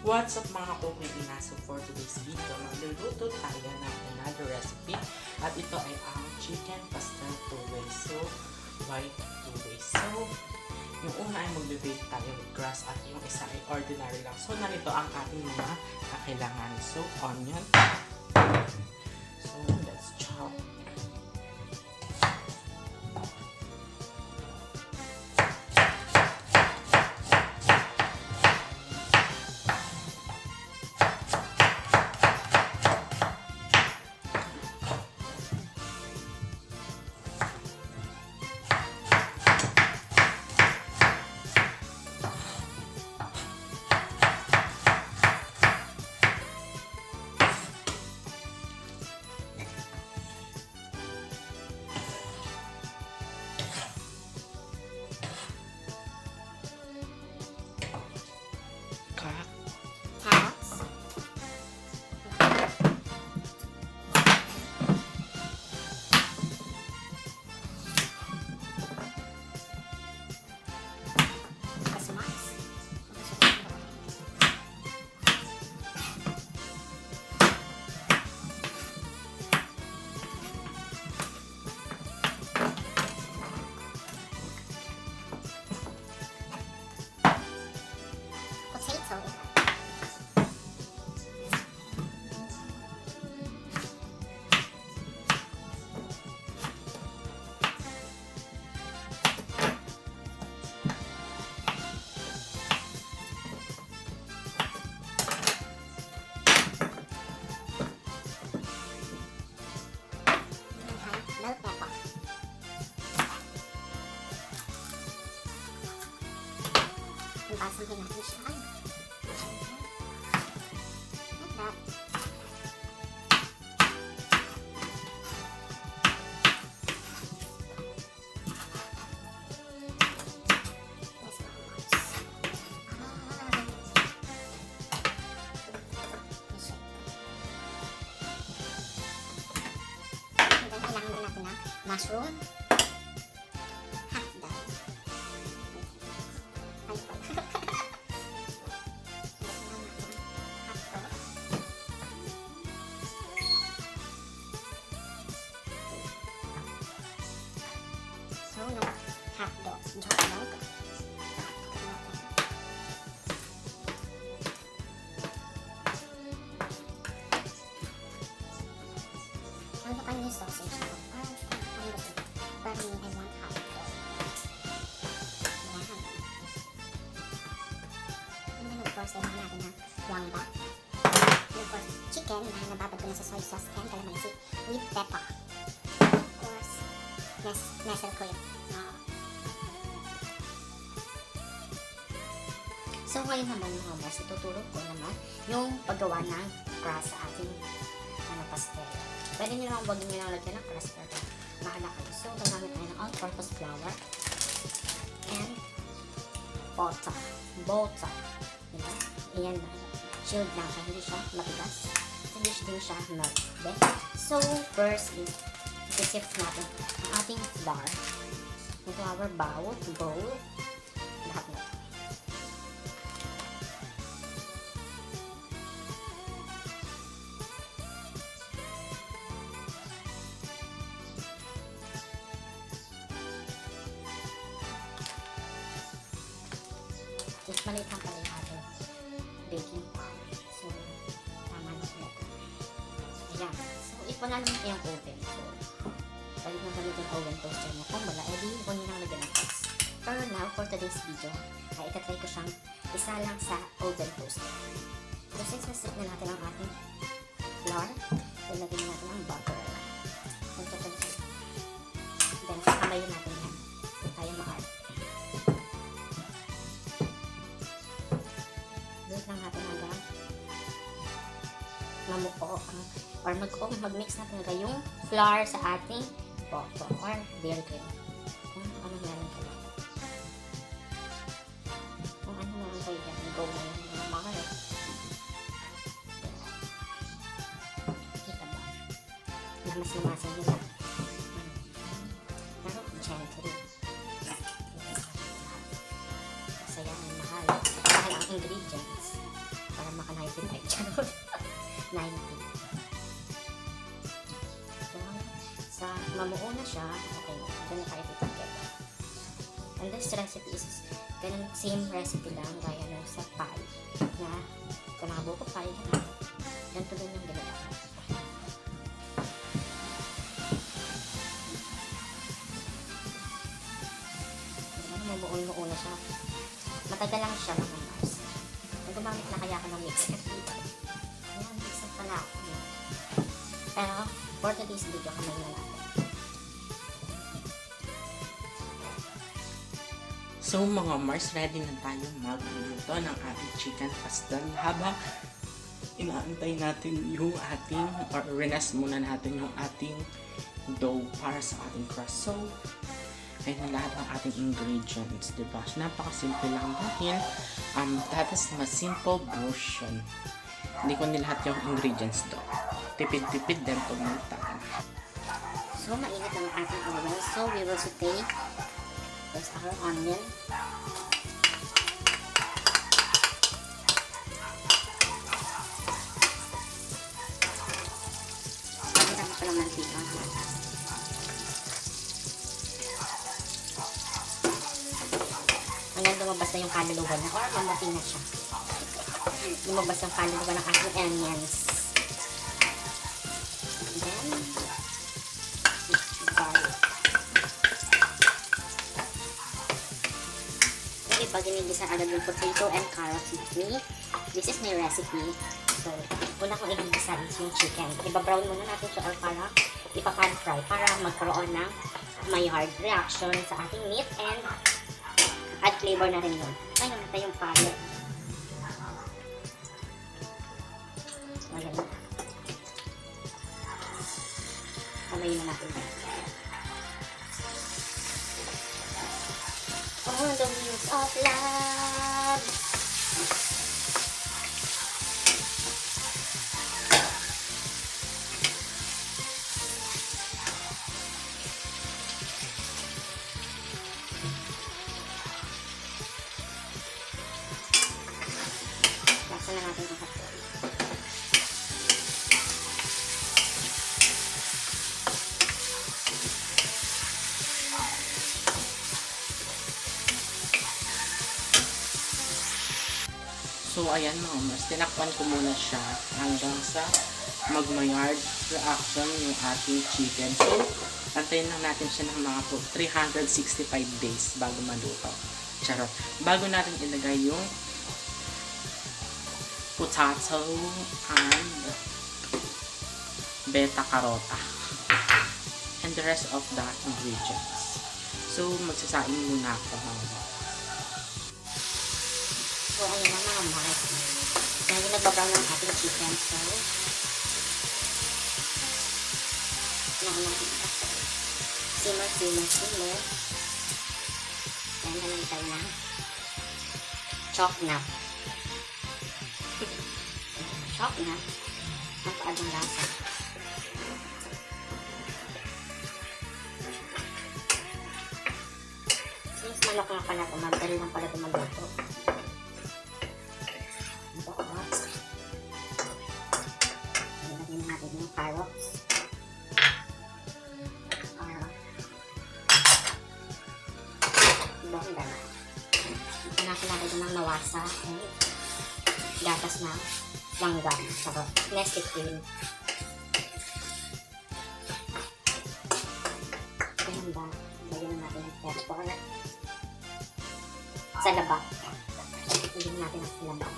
What's up mga kukwina? So for today's video, magluluto tayo ng another recipe. At ito ay ang chicken pastel 2-way. So, white 2-way. So, yung una ay magbe-bake tayo with crust at yung isa ay ordinary lang. So, narito ang ating mga kakailangan. So, onion. So, let's chop. Something natin siya. Ay. Like that. Yes, ma'am. And then, kailangan din natin ng mushroom. Ano pa yung sausage ko? Pero I want hot dog. Ayan. And then of course, kailangan natin ng wangba. And of course, chicken na nababad ko na sa soy sauce and calamansi with pepper. Of course, nesel ko yun. So ngayon naman mga boss, ituturo ko naman yung paggawa ng crust sa ating pastel. Pwede nyo lang, huwag nyo lang lagyan ng crust pero bahala kayo. So gagamit tayo ng all-purpose flour and butter. Diba? Ayan na. Chilled lang siya, hindi siya matigas. Hindi din siya melt. Okay? So first is i-sift natin ang ating flour into our bowl. Lahat na. Just maliit lang pala yung ating baking pan. So, tama na ito. Ayan. So, ipon na naman yung oven. So, balik na gamit yung oven toaster niya. Kung wala, edi huwag nyo nang lagyan ng crust. Pero now, for today's video, ay itatry ko siyang isa lang sa oven toaster. So, since nasit na natin ang ating flour, ilagyan natin ang butter. Then, kamayin natin yan. Tayo ma-art. Lang natin hanggang mamuko or mag-mix natin na yung flour sa ating butter or dairy cream. Kung ano meron kayo. Kung ano meron kayo dyan, go na yun. Mga mahal. Kita ba? Lamas-lamasin nila. Pero, gently. Kasi yan ay mahal. Mahal ang ingredients. Para maka 95 charot. 90. So, sa mamuo na siya, okay, doon na tayo titagyan. And this recipe is ganun, same recipe lang gaya nung sa pie na kanabo ko pie na ganito din yung ginawa. Mamuo na siya. Matagal lang siya mga Mars. Gumamit na kaya ako ng mixer dito. Ayan, mixer pala ako. Pero, for today's video, kamay na natin. So mga Mars, ready na tayo magluto ng ating chicken pastel. Habang inaantay natin yung ating, or rest muna natin yung ating dough para sa ating crust. So, ayun na lahat ng ating ingredients, diba? Napakasimple lang dahil that is my simple version. Hindi ko nilahat yung ingredients do. Tipid-tipid din pag may time. So, mainit ang ating oil. So, we will saute first our onion. Pagkita ko lang mantika. Hanggang lumabas na yung kaluluwa na, or mamuti na siya. Lumabas yung kaluluwa ng ating onions. Then, garlic. Okay, pag ginigisa agad yung potato and carrots with me, this is my recipe. So, una kong igigisa is yung chicken. Iba-brown muna natin siya or para ipa-pan fry para magkaroon ng Maillard reaction sa ating meat and add flavor na rin yun. Ay, namatay yung fire. Magaling. Kamayin na natin. On the wheels of love. Laksan na natin ang hotdog. So, ayan mga Mars, tinakpan ko muna siya hanggang sa mag-Maillard reaction yung ating chicken. So, antayin lang natin siya ng mga 365 days bago maluto. Charot. Bago natin ilagay yung potato and beta carota and the rest of the ingredients. So, magsasaing muna ako. So, ayun na mga Mars. Dahil nagbabrown ng ating chicken. So, simmer. Then, naman tayo na chalk na. Chalk na. Napaad ng lasa. Since manok nga pala ito, madali lang pala ito magluto. Ilagay na natin yung carrots. Hanapin natin ito ng nawasa. Gatas na langgam. Sarap. Nestle cream. Ganyan ba? Lagyan natin ng pepper. Sa laba. Lagyan natin ang laba.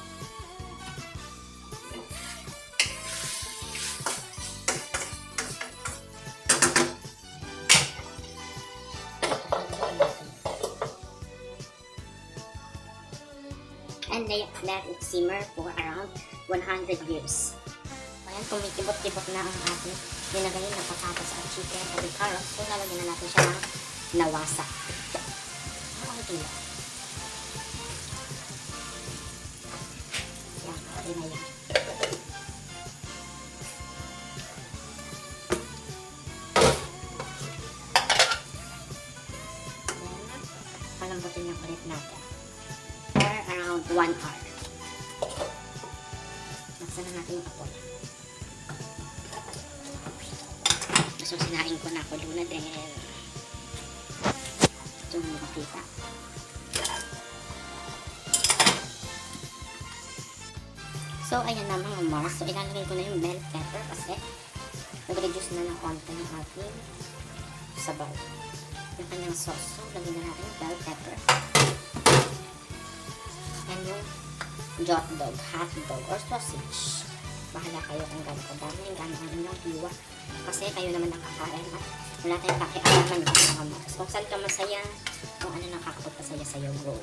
And let it simmer for around 100 years. Ayan, kumikibot-kibot na ang ating nilagay na patatas at chicken at carrots. So, lalagyan na natin siya ng nawasa. Okay lang. Yan, okay na yan. Then, palambutin yung ulit natin. For around 1 hour. Buksan na natin yung apple. So, sinain ko na ako doon na din. Ito mo makita. So, ayan na mga Mars. So, ilalagay ko na yung bell pepper kasi nag-reduce na ng konti ng ating sabaw. Yung kanyang sauce. So, lagyan na natin yung bell pepper. And yung hot dog or sausage. Bahala kayo kung gano'n kadami, gano'n ang inyong hiwa. Kasi kayo naman nakakain at wala tayong pakialaman yung mga Mars. Kung saan ka masaya, kung ano nakakapagpasaya sa'yo, go.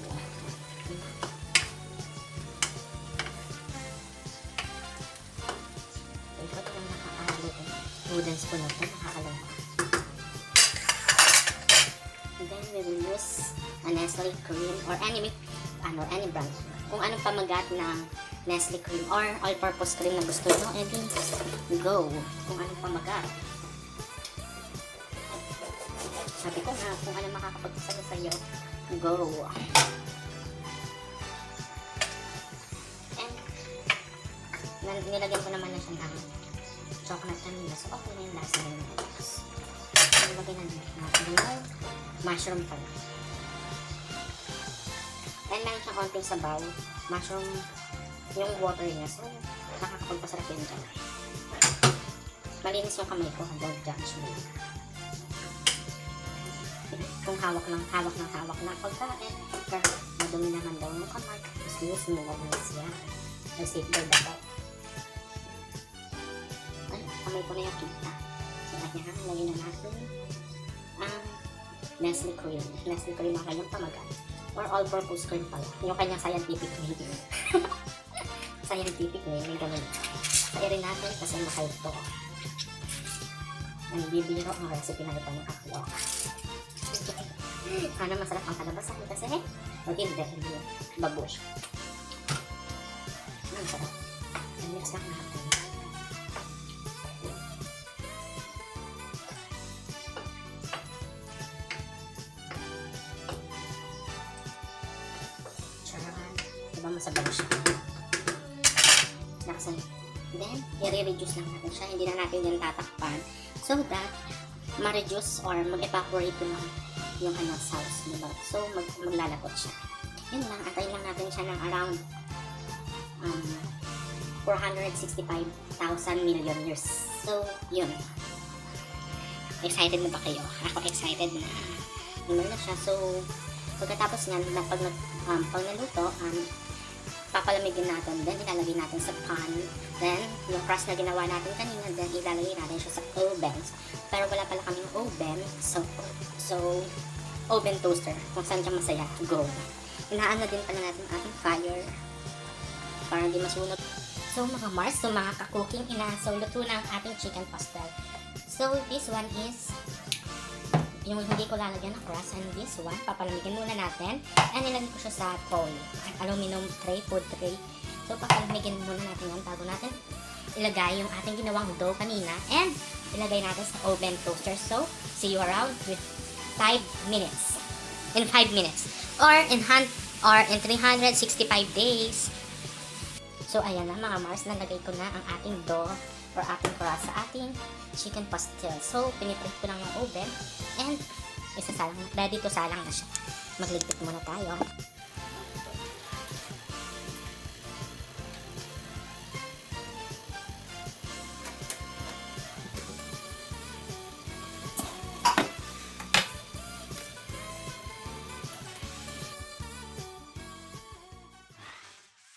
Ito yung nakakalo ko. Wooden spoon na ito, nakakaloka. And then we will use a Nestle cream or any brand. Kung anong pamagat ng Nestle cream or all-purpose cream na gusto nyo, edi go. Kung anong pamagat. Sabi ko nga, kung anong makakapagpasaya sa'yo, go. And nilagyan ko naman na siya ng chocolate vanilla. So, okay na yung lasa ng nilagay. So, nilagyan na natin yung mushroom pala. And meron siyang konting sabaw. Mushroom yung water niya. So, nakakapagpasarap yun dyan. Malinis yung kamay ko. Don't judge me. Kung hawak ng pagkain, madumi naman daw yung kamay. Excuse mo, wag na siya. Nag-safeguard ako. Ay, kamay ko na yung kita. So, ayan, lagyan na natin ang Nestle cream. Nestle cream ang kanyang pamagat. Or all-purpose cream pala. Yung kanyang scientific name. Scientific name, may ganun. Sairin natin kasi mahal to. Bibiro ang recipe na ito ng kakaloka. Sana masarap ang kalabasan kasi pag hindi, babush. Ang sarap. Mix lang natin. Diba masabaw siya? Laksan. Then, i-reduce lang natin siya. Hindi na natin yan tatakpan so that ma-reduce or mag-evaporate yung kanyang sauce. Diba? So, maglalapot siya. Yun lang. Atayin lang natin siya ng around 465,000 million years. So, yun. Excited na ba kayo? Ako excited na. Naman na siya. So, pagkatapos niyan, pag naluto, papalamigin natin, then ilalagay natin sa pan, then yung crust na ginawa natin kanina, then ilalagay natin siya sa oven. Pero wala pala kaming oven, so oven toaster, kung saan siya masaya, go. Inaano din pala natin ating fire para hindi masunog. So mga Mars, so mga ka-cooking, so luto na ang ating chicken pastel. So this one is yung hindi ko lalagyan ng crust, and this one, papalamigin muna natin. And ilagay ko siya sa tray, aluminum tray, food tray. So papalamigin muna natin yan bago natin ilagay yung ating ginawang dough kanina. And ilagay natin sa oven toaster. So, see you around with 5 minutes. In 5 minutes. Or in 365 days. So, ayan na mga Mars, nalagay ko na ang ating dough or ating crust sa ating chicken pastel. So, piniprint ko lang yung oven and isasalang, ready to salang na siya. Magligpit muna tayo.